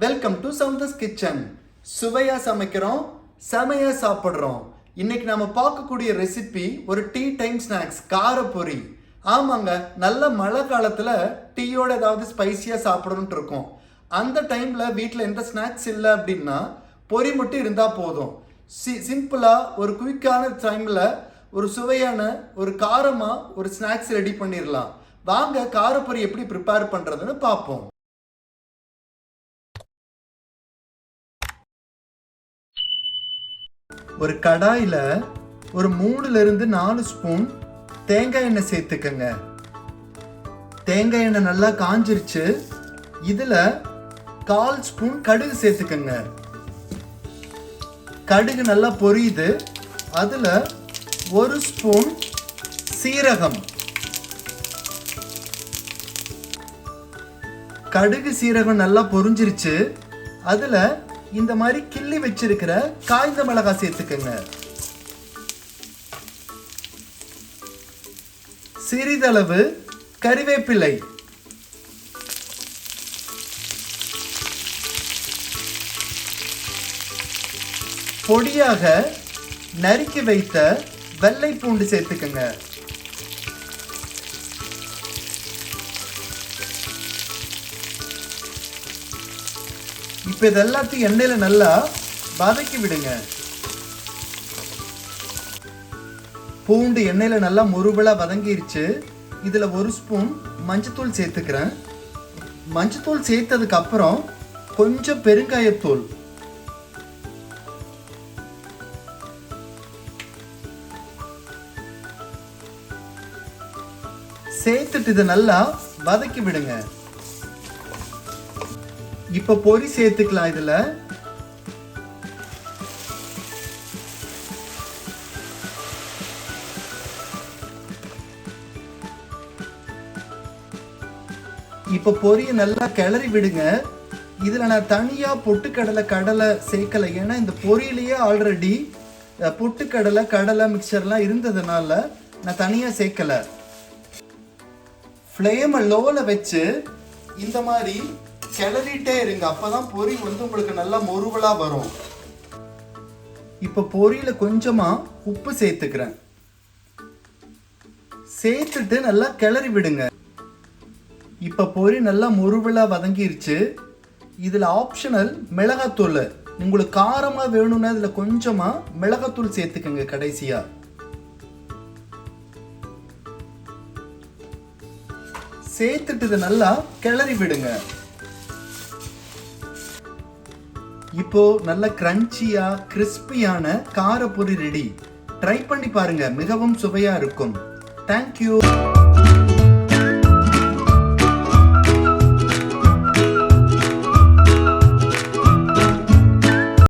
Welcome to சவுந்தர்ஸ் kitchen. சுவையா சமைக்கிறோம், செமையா சாப்பிட்றோம். இன்னைக்கு நம்ம பார்க்கக்கூடிய ரெசிபி ஒரு டீ டைம் ஸ்நாக்ஸ், காரப்பொரி. ஆமாங்க, நல்ல மழை காலத்தில் டீயோட ஏதாவது ஸ்பைசியாக சாப்பிடணுன்ட்டு இருக்கோம். அந்த டைமில் வீட்டில் எந்த ஸ்நாக்ஸ் இல்லை அப்படின்னா பொரி மட்டும் இருந்தால் போதும். சிம்பிளாக ஒரு குயிக்கான டைமில் ஒரு சுவையான ஒரு காரமாக ஒரு ஸ்நாக்ஸ் ரெடி பண்ணிடலாம். வாங்க காரப்பொரி எப்படி ப்ரிப்பேர் பண்ணுறதுன்னு பார்ப்போம். ஒரு கடாயில் ஒரு 3-4 ஸ்பூன் தேங்காய் எண்ணெய் சேர்த்துக்கங்க. தேங்காய் எண்ணெய் நல்லா காஞ்சிருச்சு. இதில் 1/4 ஸ்பூன் கடுகு சேர்த்துக்கங்க. கடுகு நல்லா பொரியுது. அதில் 1 ஸ்பூன் சீரகம். கடுகு சீரகம் நல்லா பொரிஞ்சிருச்சு. அதில் இந்த மாதிரி கிள்ளி வச்சிருக்கிற காய்ந்த மிளகாய் சேர்த்துக்கங்க. சிறிதளவு கறிவேப்பிலை, பொடியாக நறுக்கி வைத்த வெள்ளை பூண்டு சேர்த்துக்கங்க. இப்போ இதெல்லாத்தையும் எண்ணெயில நல்லா வதக்கி விடுங்க. பூண்டு எண்ணெயில நல்லா முருவலா வதங்கிருச்சு. இதுல 1 ஸ்பூன் மஞ்சத்தூள் சேர்த்துக்கிறேன். மஞ்சத்தூள் சேர்த்ததுக்கு அப்புறம் கொஞ்சம் பெருங்காயத்தூள், சேர்த்துட்டு இதை நல்லா வதக்கி விடுங்க. இப்ப பொரி சேர்த்துக்கலாம். இதுல இப்ப பொரியை நல்லா கிளறி விடுங்க. இதுல நான் தனியா பொட்டுக்கடலை சேர்க்கல. ஏன்னா இந்த பொரியிலேயே ஆல்ரெடி பொட்டுக்கடலை கடலை மிக்சர்லாம் இருந்ததுனால நான் தனியா சேர்க்கல. ஃப்ளேமை லோல வச்சு இந்த மாதிரி கிளறிட்டே இருங்க. அப்பதான் பொரி உங்களுக்கு நல்லா மொறுவலா வரும். இப்ப பொரியில கொஞ்சமா உப்பு சேர்த்துக்கிறேன். சேர்த்துட்டு நல்லா கிளறி விடுங்க. இப்ப பொரி நல்லா மொறுவலா வதங்கிருச்சு. இதுல ஆப்ஷனல் மிளகாத்தூள். உங்களுக்கு காரமா வேணும்னா இதுல கொஞ்சமா மிளகாத்தூள் சேர்த்துக்கங்க கடைசியா. சேர்த்துட்டு இதை நல்லா கிளறி விடுங்க. இப்போ நல்ல கிரன்ச்சியா கிறிஸ்பியான காரப்பொரி ரெடி. ட்ரை பண்ணி பாருங்க, மிகவும் சுவையா இருக்கும். தேங்க்யூ.